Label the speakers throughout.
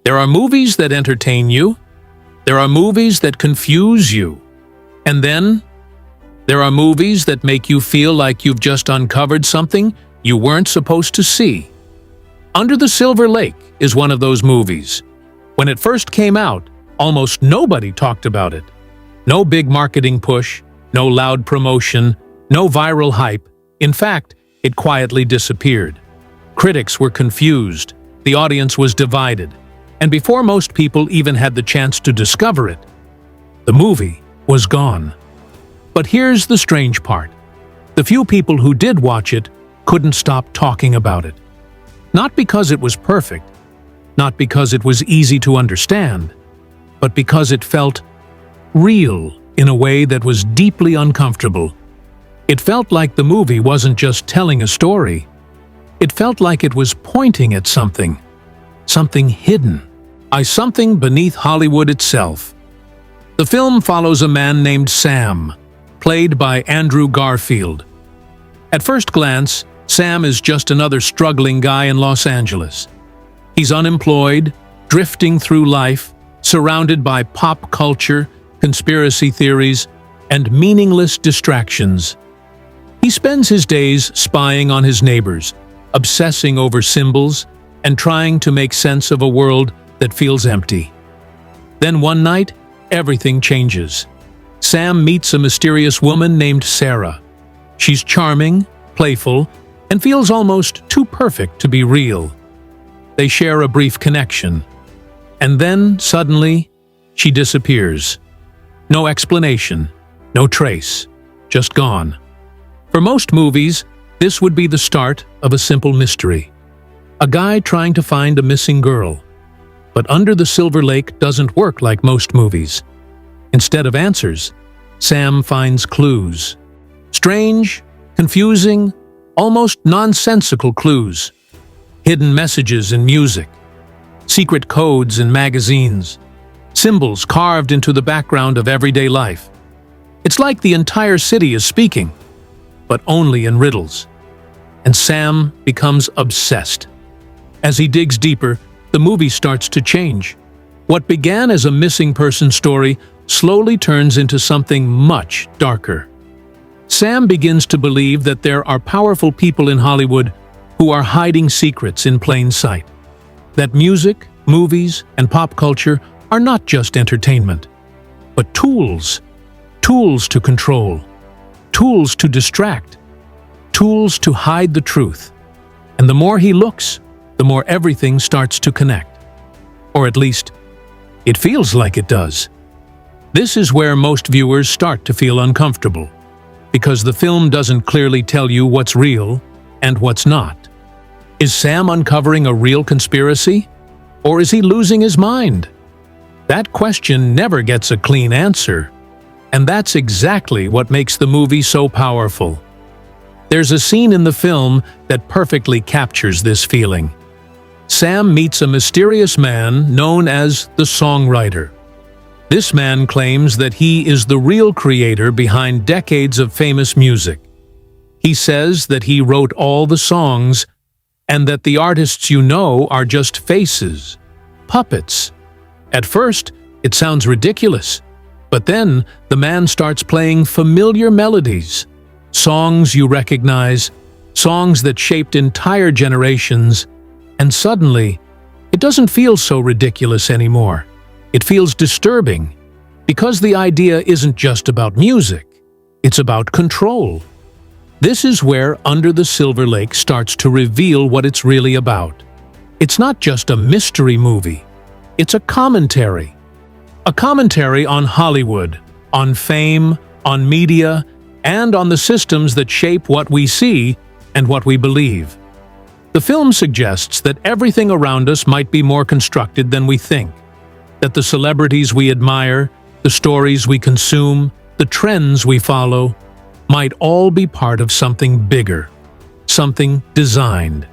Speaker 1: There are movies that entertain you. There are movies that confuse you. And then, there are movies that make you feel like you've just uncovered something you weren't supposed to see. Under the Silver Lake is one of those movies. When it first came out, almost nobody talked about it. No big marketing push, no loud promotion, no viral hype. In fact, it quietly disappeared. Critics were confused, the audience was divided, and before most people even had the chance to discover it, the movie was gone. But here's the strange part. The few people who did watch it couldn't stop talking about it. Not because it was perfect, not because it was easy to understand, but because it felt real in a way that was deeply uncomfortable. It felt like the movie wasn't just telling a story. It felt like it was pointing at something hidden, something beneath Hollywood itself. The film follows a man named Sam, played by Andrew Garfield. At first glance, Sam is just another struggling guy in Los Angeles. He's unemployed, drifting through life, surrounded by pop culture, conspiracy theories, and meaningless distractions. He spends his days spying on his neighbors, obsessing over symbols, and trying to make sense of a world that feels empty. Then one night, everything changes. Sam meets a mysterious woman named Sarah. She's charming, playful, and feels almost too perfect to be real. They share a brief connection. And then, suddenly, she disappears. No explanation, no trace, just gone. For most movies, this would be the start of a simple mystery. A guy trying to find a missing girl. But Under the Silver Lake doesn't work like most movies. Instead of answers, Sam finds clues. Strange, confusing, almost nonsensical clues. Hidden messages in music. Secret codes in magazines. Symbols carved into the background of everyday life. It's like the entire city is speaking, but only in riddles. And Sam becomes obsessed. As he digs deeper, the movie starts to change. What began as a missing person story slowly turns into something much darker. Sam begins to believe that there are powerful people in Hollywood who are hiding secrets in plain sight. That music, movies, and pop culture are not just entertainment, but tools. Tools to control. Tools to distract. Tools to hide the truth. And the more he looks, the more everything starts to connect. Or at least, it feels like it does. This is where most viewers start to feel uncomfortable, because the film doesn't clearly tell you what's real and what's not. Is Sam uncovering a real conspiracy? Or is he losing his mind? That question never gets a clean answer. And that's exactly what makes the movie so powerful. There's a scene in the film that perfectly captures this feeling. Sam meets a mysterious man known as the Songwriter. This man claims that he is the real creator behind decades of famous music. He says that he wrote all the songs and that the artists you know are just faces, puppets. At first, it sounds ridiculous, but then the man starts playing familiar melodies, songs you recognize, songs that shaped entire generations, and suddenly, it doesn't feel so ridiculous anymore. It feels disturbing, because the idea isn't just about music, it's about control. This is where Under the Silver Lake starts to reveal what it's really about. It's not just a mystery movie, it's a commentary. A commentary on Hollywood, on fame, on media, and on the systems that shape what we see and what we believe. The film suggests that everything around us might be more constructed than we think, that the celebrities we admire, the stories we consume, the trends we follow, might all be part of something bigger, something designed.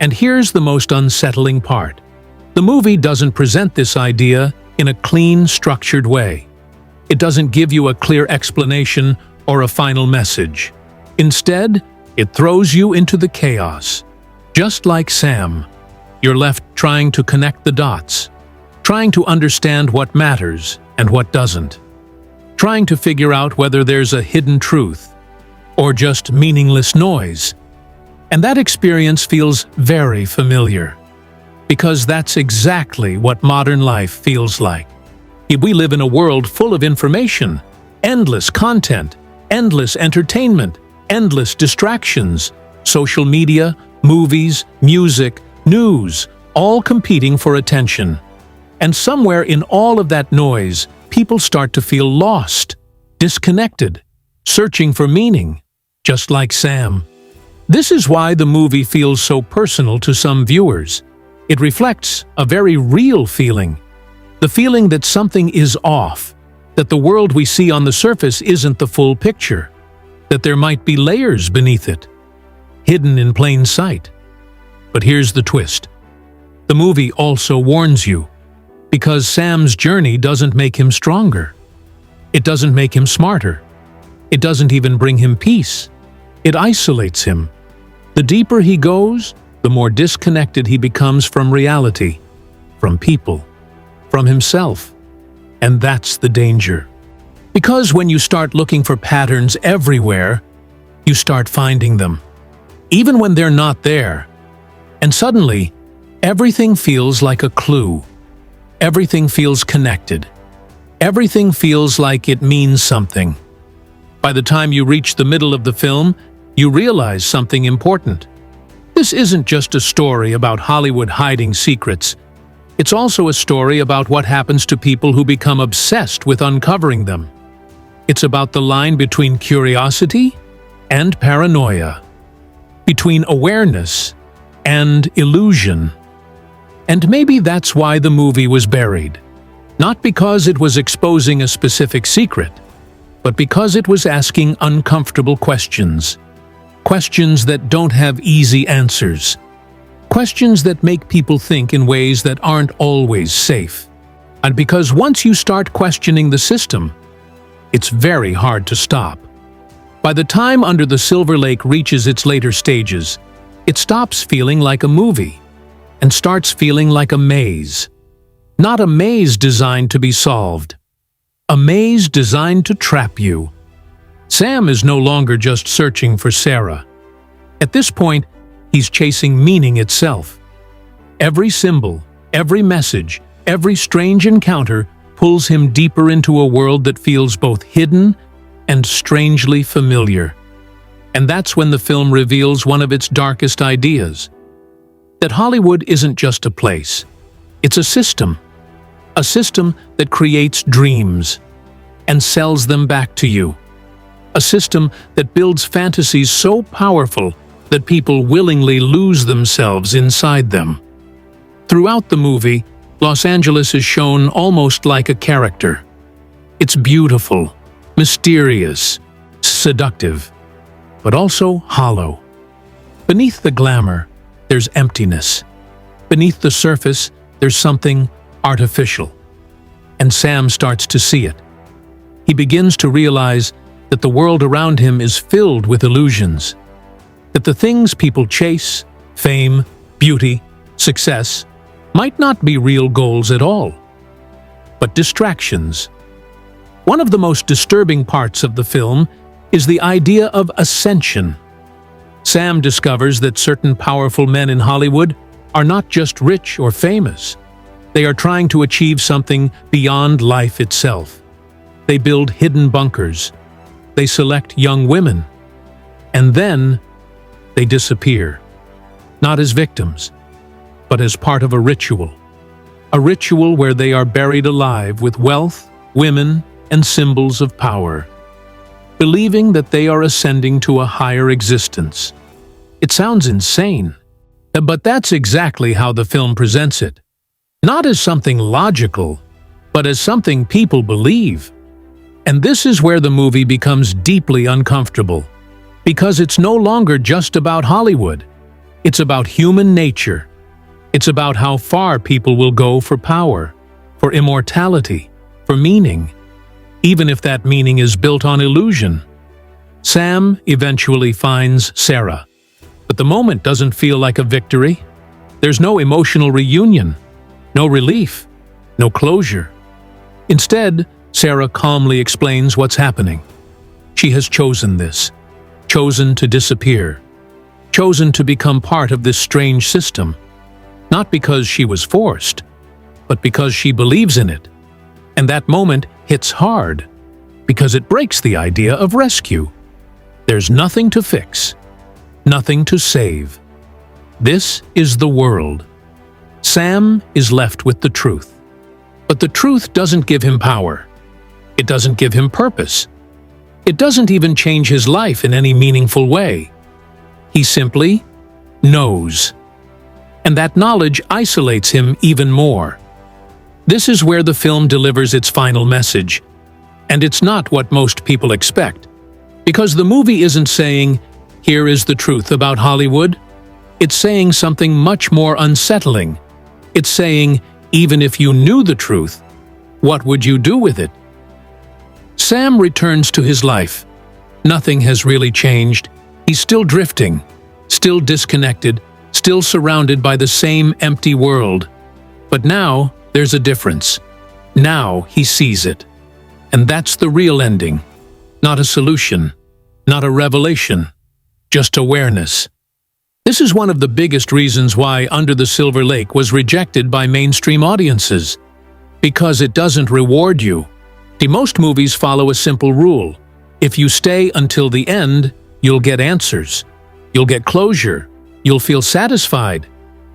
Speaker 1: And here's the most unsettling part. The movie doesn't present this idea in a clean, structured way. It doesn't give you a clear explanation or a final message. Instead, it throws you into the chaos. Just like Sam, you're left trying to connect the dots, trying to understand what matters and what doesn't, trying to figure out whether there's a hidden truth or just meaningless noise. And that experience feels very familiar, because that's exactly what modern life feels like. We live in a world full of information, endless content, endless entertainment, endless distractions, social media, movies, music, news, all competing for attention. And somewhere in all of that noise, people start to feel lost, disconnected, searching for meaning, just like Sam. This is why the movie feels so personal to some viewers. It reflects a very real feeling, the feeling that something is off, that the world we see on the surface isn't the full picture, that there might be layers beneath it, hidden in plain sight. But here's the twist. The movie also warns you, because Sam's journey doesn't make him stronger. It doesn't make him smarter. It doesn't even bring him peace. It isolates him. The deeper he goes, the more disconnected he becomes from reality, from people, from himself. And that's the danger. Because when you start looking for patterns everywhere, you start finding them, even when they're not there. And suddenly, everything feels like a clue. Everything feels connected. Everything feels like it means something. By the time you reach the middle of the film, you realize something important. This isn't just a story about Hollywood hiding secrets. It's also a story about what happens to people who become obsessed with uncovering them. It's about the line between curiosity and paranoia, between awareness and illusion. And maybe that's why the movie was buried. Not because it was exposing a specific secret, but because it was asking uncomfortable questions. Questions that don't have easy answers. Questions that make people think in ways that aren't always safe. And because once you start questioning the system, it's very hard to stop. By the time Under the Silver Lake reaches its later stages, it stops feeling like a movie and starts feeling like a maze. Not a maze designed to be solved. A maze designed to trap you. Sam is no longer just searching for Sarah. At this point, he's chasing meaning itself. Every symbol, every message, every strange encounter pulls him deeper into a world that feels both hidden and strangely familiar. And that's when the film reveals one of its darkest ideas. That Hollywood isn't just a place. It's a system. A system that creates dreams and sells them back to you. A system that builds fantasies so powerful that people willingly lose themselves inside them. Throughout the movie, Los Angeles is shown almost like a character. It's beautiful, mysterious, seductive, but also hollow. Beneath the glamour, there's emptiness. Beneath the surface, there's something artificial. And Sam starts to see it. He begins to realize that the world around him is filled with illusions. That the things people chase, fame, beauty, success, might not be real goals at all, but distractions. One of the most disturbing parts of the film is the idea of ascension. Sam discovers that certain powerful men in Hollywood are not just rich or famous. They are trying to achieve something beyond life itself. They build hidden bunkers. They select young women. And then they disappear. Not as victims, but as part of a ritual. A ritual where they are buried alive with wealth, women, and symbols of power, believing that they are ascending to a higher existence. It sounds insane, but that's exactly how the film presents it. Not as something logical, but as something people believe. And this is where the movie becomes deeply uncomfortable, because it's no longer just about Hollywood. It's about human nature. It's about how far people will go for power, for immortality, for meaning, even if that meaning is built on illusion. Sam eventually finds Sarah, but the moment doesn't feel like a victory. There's no emotional reunion, no relief, no closure. Instead, Sarah calmly explains what's happening. She has chosen this, chosen to disappear, chosen to become part of this strange system, not because she was forced, but because she believes in it. And that moment hits hard, because it breaks the idea of rescue. There's nothing to fix, nothing to save. This is the world. Sam is left with the truth. But the truth doesn't give him power. It doesn't give him purpose. It doesn't even change his life in any meaningful way. He simply knows. And that knowledge isolates him even more. This is where the film delivers its final message. And it's not what most people expect. Because the movie isn't saying, "Here is the truth about Hollywood." It's saying something much more unsettling. It's saying, even if you knew the truth, what would you do with it? Sam returns to his life. Nothing has really changed. He's still drifting, still disconnected, still surrounded by the same empty world. But now, there's a difference. Now he sees it. And that's the real ending. Not a solution, not a revelation, just awareness. This is one of the biggest reasons why Under the Silver Lake was rejected by mainstream audiences. Because it doesn't reward you. See, most movies follow a simple rule. If you stay until the end, you'll get answers. You'll get closure. You'll feel satisfied.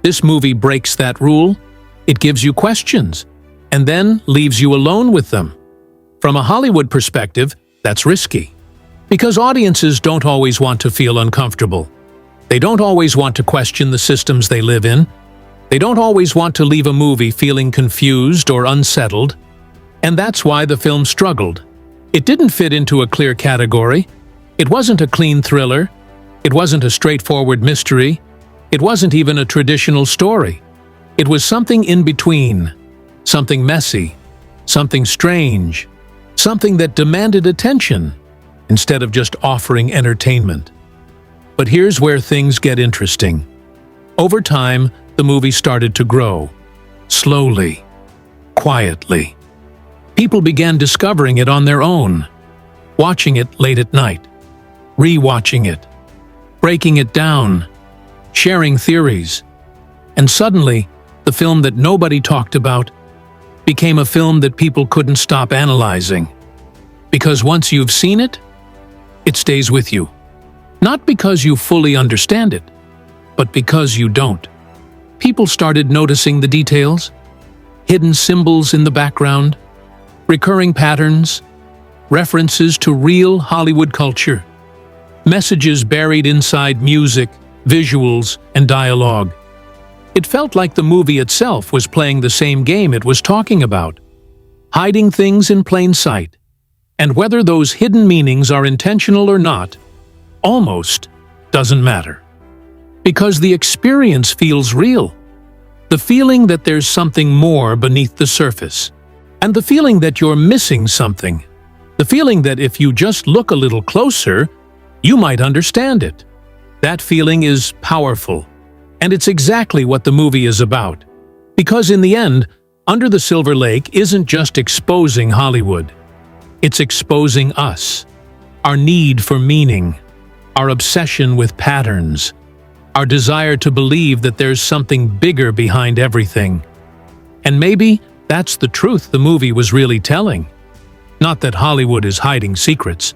Speaker 1: This movie breaks that rule. It gives you questions, and then leaves you alone with them. From a Hollywood perspective, that's risky. Because audiences don't always want to feel uncomfortable. They don't always want to question the systems they live in. They don't always want to leave a movie feeling confused or unsettled. And that's why the film struggled. It didn't fit into a clear category. It wasn't a clean thriller. It wasn't a straightforward mystery. It wasn't even a traditional story. It was something in between. Something messy. Something strange. Something that demanded attention, instead of just offering entertainment. But here's where things get interesting. Over time, the movie started to grow. Slowly. Quietly. People began discovering it on their own. Watching it late at night. Re-watching it. Breaking it down. Sharing theories. And suddenly, the film that nobody talked about became a film that people couldn't stop analyzing. Because once you've seen it, it stays with you. Not because you fully understand it, but because you don't. People started noticing the details, hidden symbols in the background, recurring patterns, references to real Hollywood culture, messages buried inside music, visuals, and dialogue. It felt like the movie itself was playing the same game it was talking about, hiding things in plain sight. And whether those hidden meanings are intentional or not, almost doesn't matter. Because the experience feels real. The feeling that there's something more beneath the surface. And the feeling that you're missing something. The feeling that if you just look a little closer, you might understand it. That feeling is powerful. And it's exactly what the movie is about. Because in the end, Under the Silver Lake isn't just exposing Hollywood. It's exposing us. Our need for meaning. Our obsession with patterns. Our desire to believe that there's something bigger behind everything. And maybe that's the truth the movie was really telling. Not that Hollywood is hiding secrets,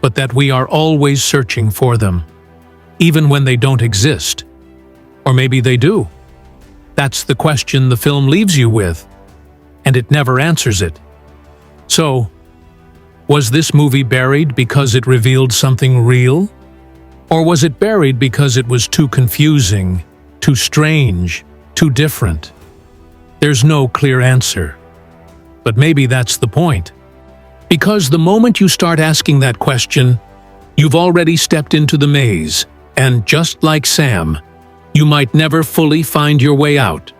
Speaker 1: but that we are always searching for them, even when they don't exist. Or maybe they do. That's the question the film leaves you with, and it never answers it. So, was this movie buried because it revealed something real? Or was it buried because it was too confusing, too strange, too different? There's no clear answer. But maybe that's the point. Because the moment you start asking that question, you've already stepped into the maze, and just like Sam, you might never fully find your way out.